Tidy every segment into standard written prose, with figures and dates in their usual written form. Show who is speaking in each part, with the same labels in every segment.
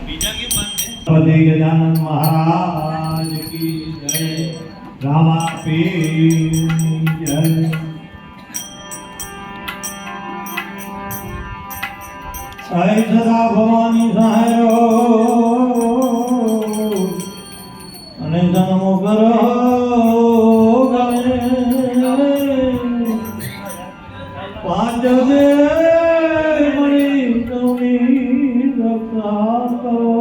Speaker 1: गजानन महाराज की जय, रामा पीर जय। साई सदा भवानी सहायो अने जन्म करो पांच दे मणि तुमी रक्षा करो।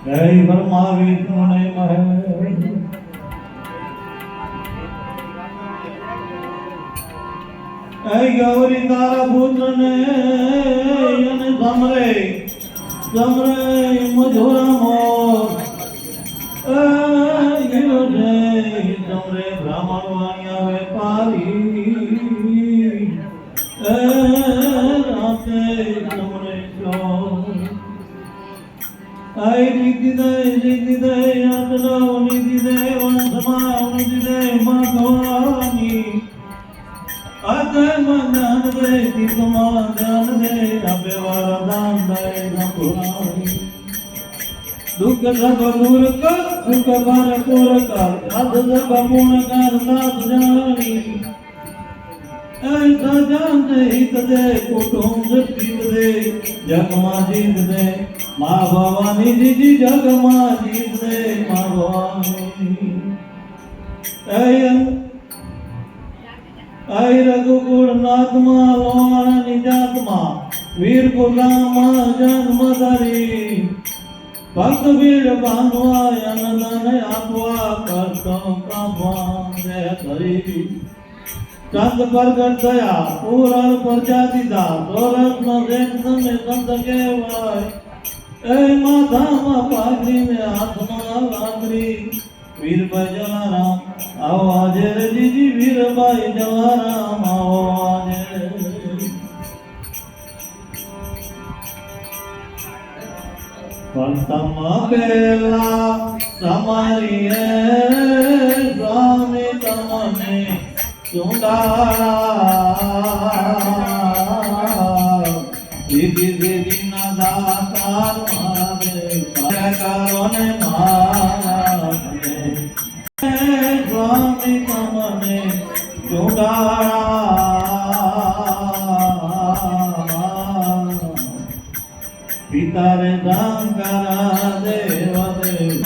Speaker 1: जय ब्रह्मा विष्णु महेश। ऐ गौरी तारा पुत्र ने समरे समरे मधुरा मोर समरे ब्राह्मण वाणिया व्यापारी राते समरे आई नीति दे यात्रा निधि दे वंशमा निधि दे मां भवानी आते मन दे कितमा दान दे अबे वरदान दे नपुरानी दुख सब दूर कर दुख भरपूर कर साध सब पूर्ण कर साध जानी ऐसा जानते हित दे कुटुंब जीत दे जग मां जीत दे मां भवानी जी जग मां जीत दे मां भवानी। आई रघुकुल नाथमा लोहाण निजात्मा वीर गुलामा जन्म धरी भक्त वीर बांधवा अनदन आपवा करतो कावा जय हरि। चंद प्रगट दया पूरा प्रजा दीदा दौलत न देख में संत केवाय ए माथा मा पागरी में आत्मा लागरी वीर भाई जलाराम आओ आजे रे जी वीर भाई जलाराम आओ आजे। पंतम बेला समारी स्वामी तमने चुंडारा दीदी दीदी ना दातार मारे करो ने मारे स्वामी तमने चुंडारा पिता रे शंकर देव देव